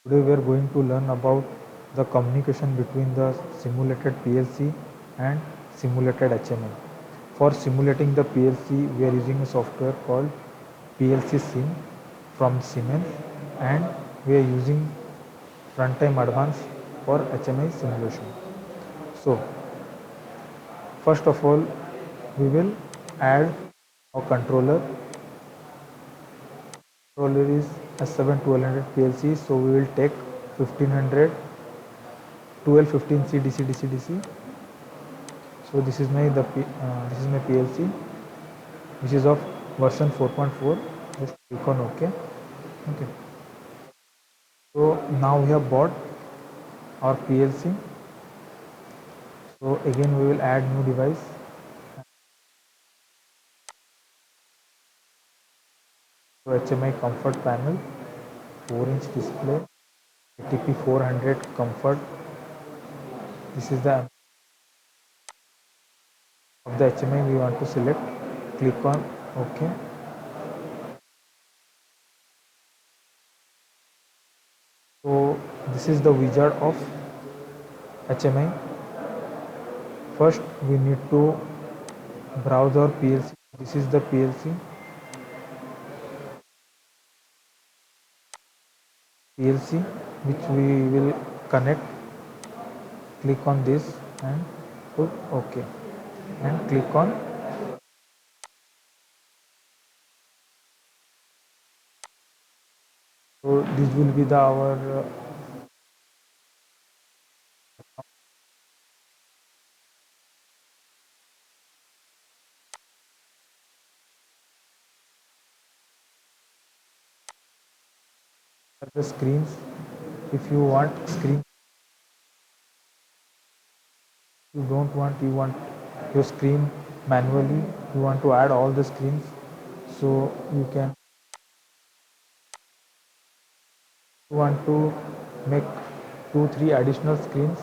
Today we are going to learn about the communication between the simulated PLC and simulated HMI. For simulating the PLC, we are using a software called PLC Sim from Siemens, and we are using Runtime Advance for HMI simulation. So first of all, we will add a controller. Controller is S7-1200 PLC, so we will take 1500 1215C DC. So this is my this is my PLC, which is of version 4.4. Just click on OK. Okay. So now we have bought our PLC. So again we will add new device. So HMI comfort panel, 4-inch display, ATP 400 comfort. This is the of the HMI we want to select. Click on OK. So this is the wizard of HMI. First we need to browse our PLC. This is the PLC. Which we will connect. Click on this and put OK and click on so this will be the our the screens. If you want screen, you don't want, you want your screen manually, you want to add all the screens, so you can, you want to make 2-3 additional screens,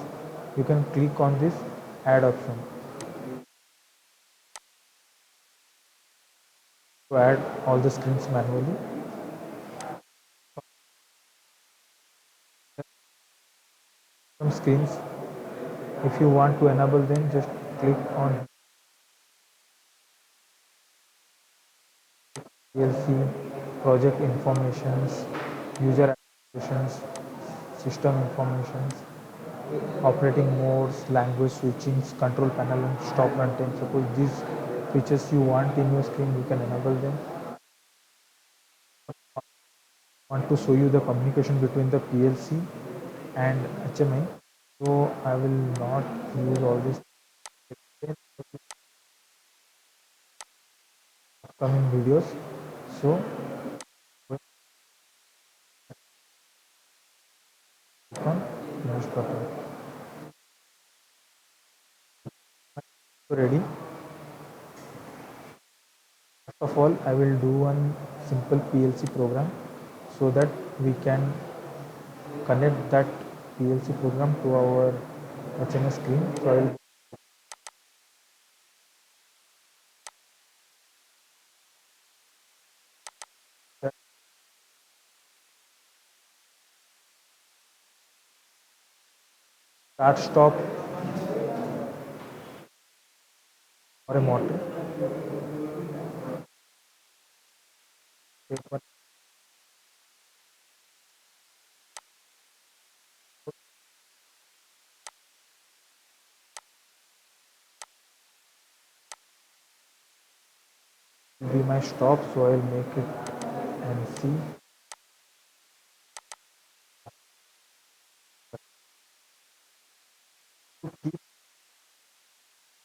you can click on this add option to add all the screens manually. Some screens, if you want to enable them, just click on PLC, project informations, user applications, system informations, operating modes, language switchings, control panel and stop runtime. Suppose these features you want in your screen, you can enable them. I want to show you the communication between the PLC and HMI. So I will not use all this upcoming videos. So click on finish button. So ready. First of all, I will do one simple PLC program so that we can connect that PLC program to our HMI screen. So I will start stop or a motor. Take one. Will be my stop, so I will make it and see. Keep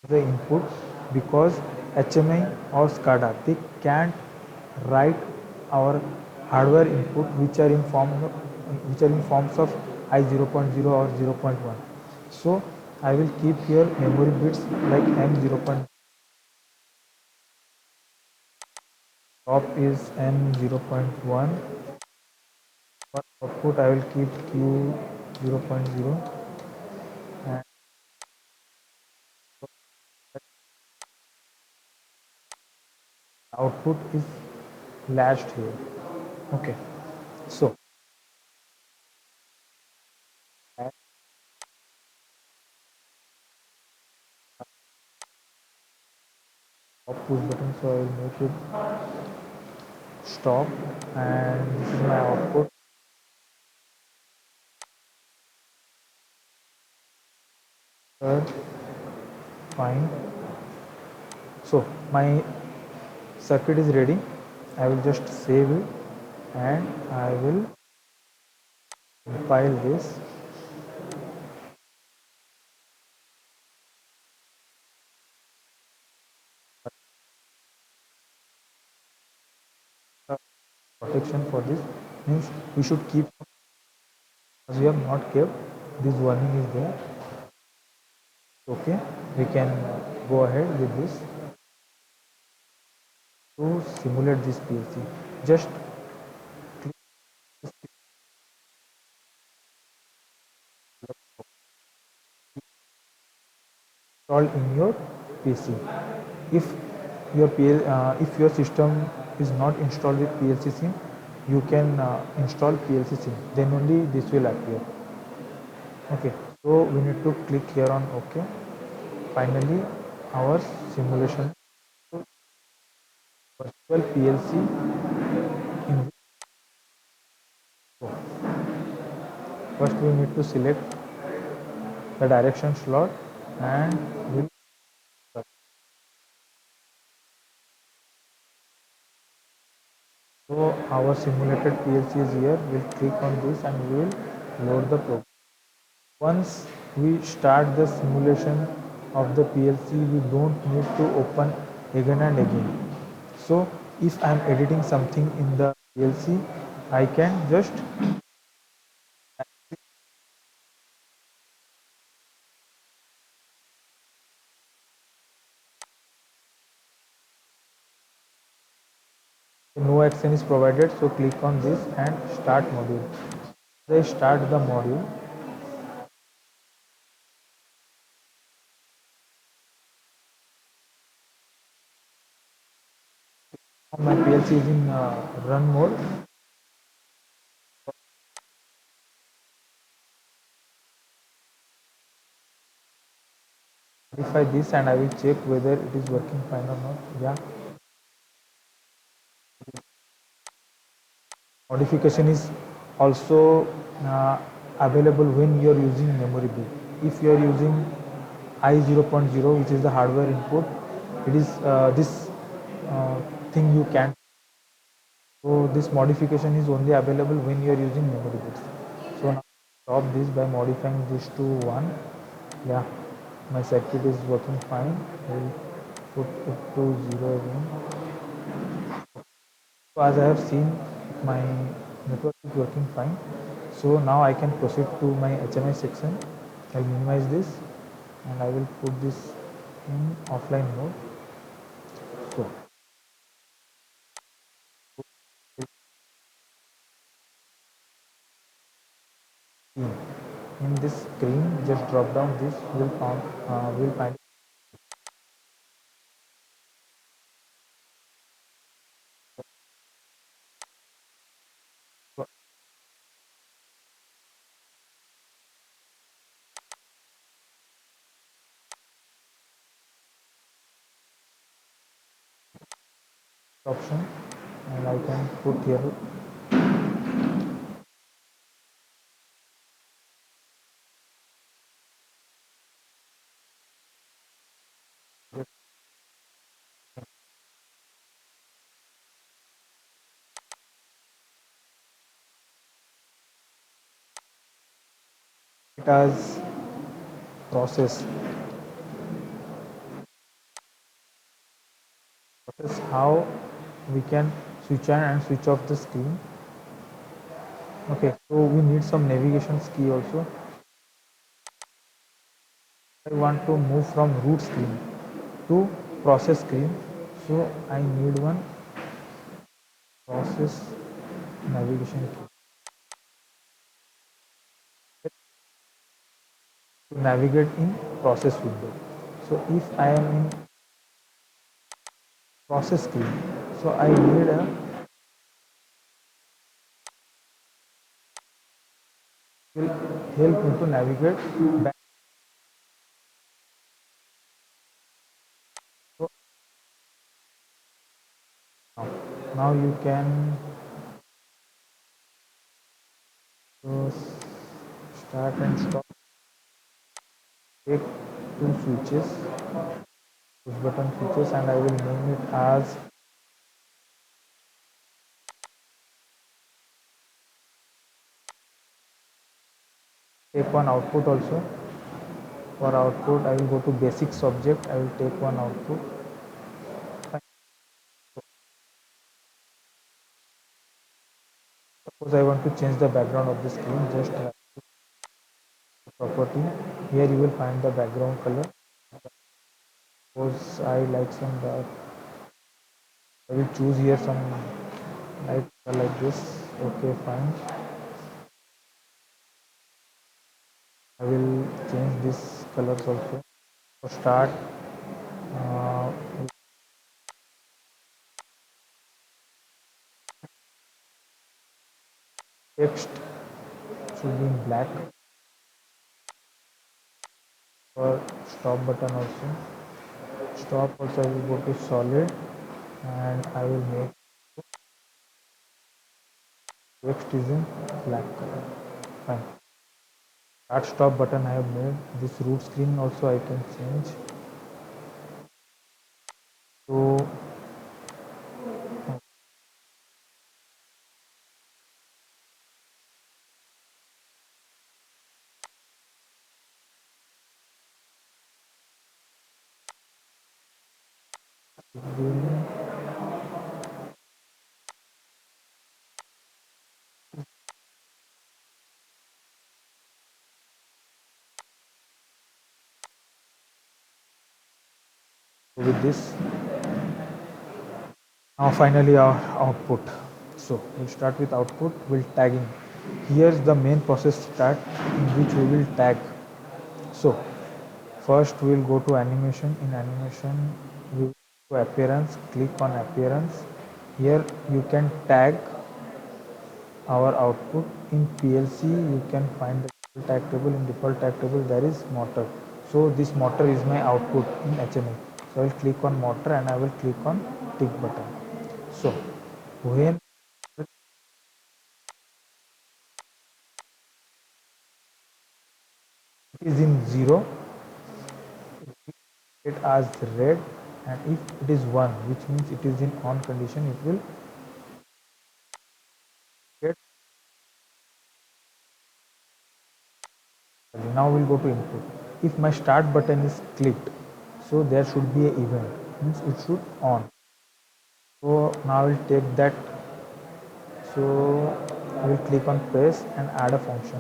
the input because HMI or SCADA they can't write our hardware input which are in forms of I0.0 or 0.1. So I will keep here memory bits like M0. Top is M0.1. For output I will keep Q0.0 and output is latched here. Okay, so push button, so I will make it stop, and this is my output. Fine. So my circuit is ready. I will just save it and I will compile this. Protection for this means we should keep, as we have not kept, this warning is there. Okay, we can go ahead with this to simulate this PLC. Just install in your PC. If if your system is not installed with PLC sim, you can install PLC sim. Then only this will appear. Okay, so we need to click here on OK. Finally, our simulation virtual PLC in first we need to select the direction slot and we'll so our simulated PLC is here. We'll click on this and we will load the program. Once we start the simulation of the PLC, we don't need to open again and again. So if I'm editing something in the PLC, I can just no action is provided, so click on this and start module. They start the module. My PLC is in run mode. Modify this and I will check whether it is working fine or not. Yeah. Modification is also available when you are using memory B. If you are using I0.0, which is the hardware input, it is this thing you can. So this modification is only available when you are using memory bits. So now stop this by modifying this to 1. Yeah, my circuit is working fine. I will put it to 0 again. So as I have seen, my network is working fine. So now I can proceed to my HMI section. I'll minimize this and I will put this in offline mode. So in this screen, just drop down this will find option and I can put here it as process how we can switch on and switch off the screen. Okay, so we need some navigation key also. I want to move from root screen to process screen, so I need one process navigation key to navigate in process window. So if I am in process screen, so I need a will help me to navigate back. So Now you can start and stop. Take two switches, push button switches, and I will name it as take one output also. For output, I will go to basics object. I will take one output. Suppose I want to change the background of the screen, just property. Here you will find the background color. Suppose I like some dark. I will choose here some light color like this. Okay, fine. I will change this colors also. So start uh, text should be in black. For stop button also. Stop also I will go to solid and I will make text is in black color. Fine. Start stop button I have made. This root screen also I can change. So with this, now finally our output. So we'll start with output. We'll tagging. Here's the main process start in which we will tag. So first we will go to animation. In animation, we will go to appearance. Click on appearance. Here you can tag our output. In PLC, you can find the default tag table. In default tag table, there is motor. So this motor is my output in HMI. So I will click on motor and I will click on tick button. So when it is in 0, it as red, and if it is 1, which means it is in on condition, it will get. Now we'll go to input. If my start button is clicked, so there should be an event, means it should on. So now I will take that. So I will click on press and add a function.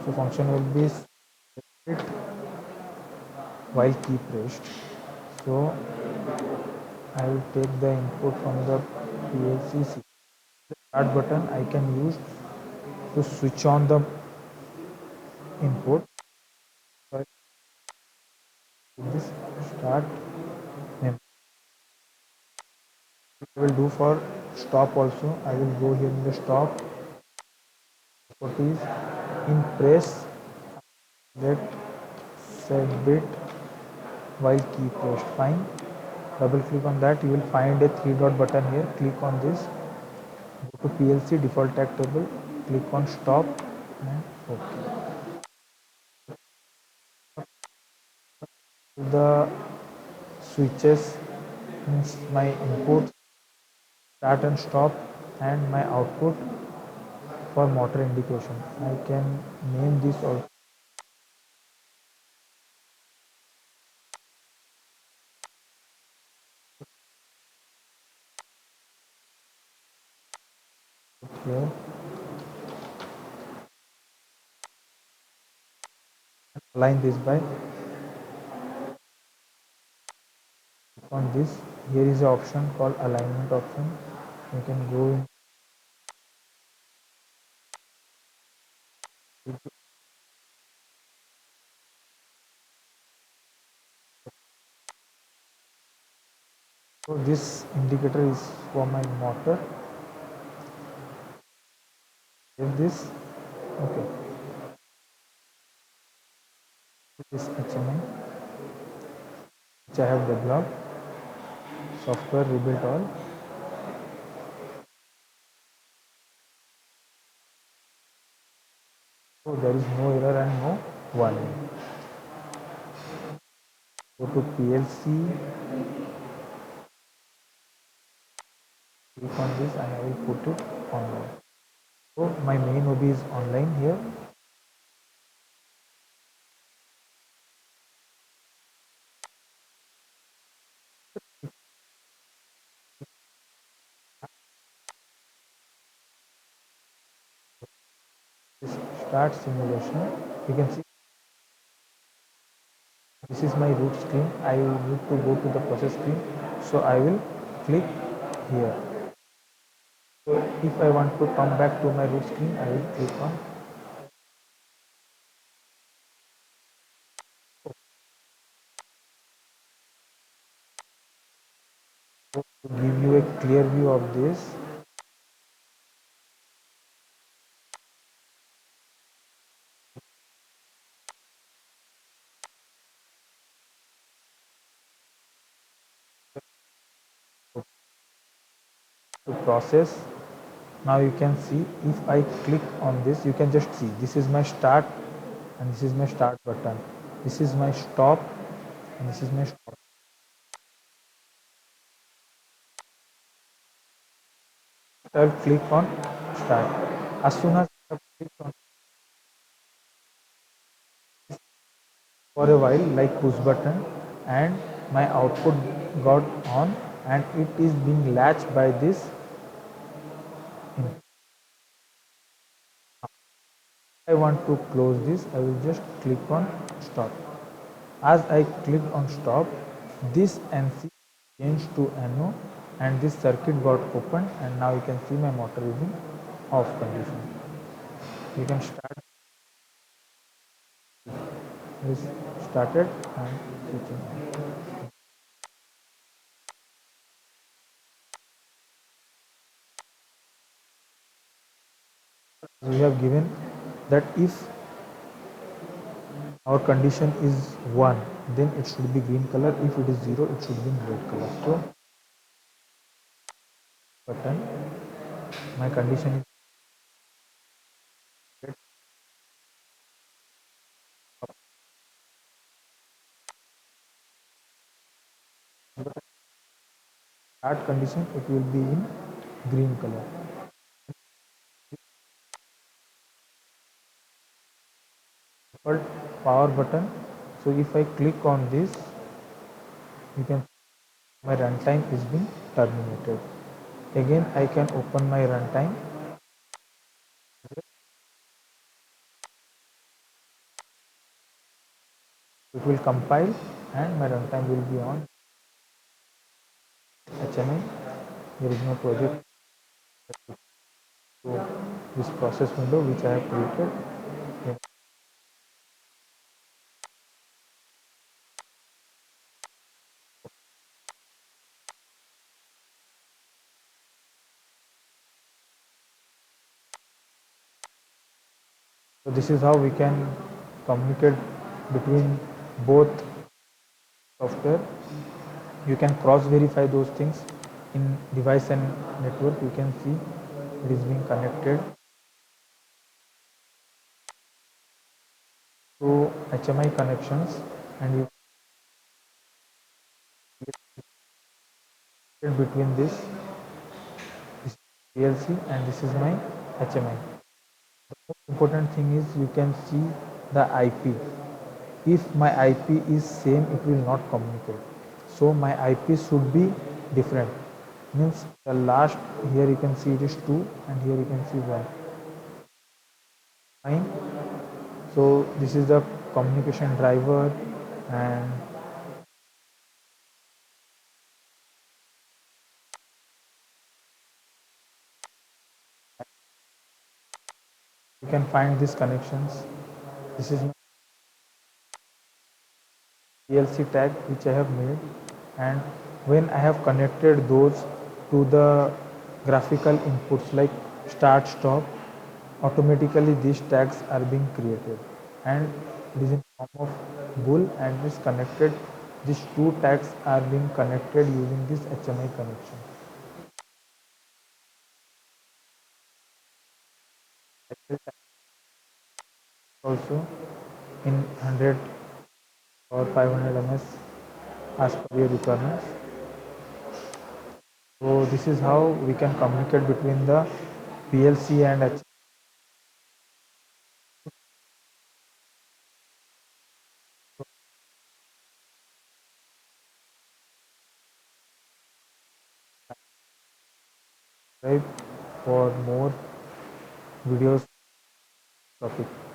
So function will be set while key pressed. So I will take the input from the PLC. Start button I can use to switch on the input. So this start name. I will do for stop also. I will go here in the stop properties. In press, let set bit while key pressed. Fine. Double click on that. You will find a three dot button here. Click on this. Go to PLC default tag table. Click on stop and OK. The switches means my input, start and stop, and my output for motor indication. I can name this also. Here align this by on this. Here is an option called alignment option. You can go in. So this indicator is for my motor. If this, okay, this HMI which I have developed, software rebuilt all. So there is no error and no warning. Go to PLC, click on this and I will put it online. So my main OB is online here. Start simulation. You can see this is my root screen. I need to go to the process screen. So I will click here. So if I want to come back to my root screen, I will click on to give you a clear view of this. To process, now you can see if I click on this, you can just see this is my start and this is my start button. This is my stop and this is my stop. I'll click on start. As soon as I click on for a while like push button and my output got on and it is being latched by this. I want to close this, I will just click on stop. As I click on stop, this NC changed to NO and this circuit got opened and now you can see my motor is in off condition. You can start this started and switching on. We have given that if our condition is 1 then it should be green color, if it is 0 it should be in red color. So button, my condition is red. Start condition it will be in green color. Default power button, so if I click on this you can see my runtime is being terminated. Again I can open my runtime. It will compile and my runtime will be on HMI. There is no project. So this process window which I have created. So this is how we can communicate between both software. You can cross verify those things in device and network. You can see it is being connected to HMI connections and you can between this PLC and this is my HMI. The most important thing is you can see the IP. If my IP is same, it will not communicate. So my IP should be different. Means the last here you can see it is 2 and here you can see 1. Fine. So this is the communication driver and you can find these connections. This is my PLC tag which I have made, and when I have connected those to the graphical inputs like start stop, automatically these tags are being created and it is in form of bool and is connected. These two tags are being connected using this HMI connection. also in 100 or 500 ms as per your requirements. So this is how we can communicate between the PLC and subscribe for more videos topic.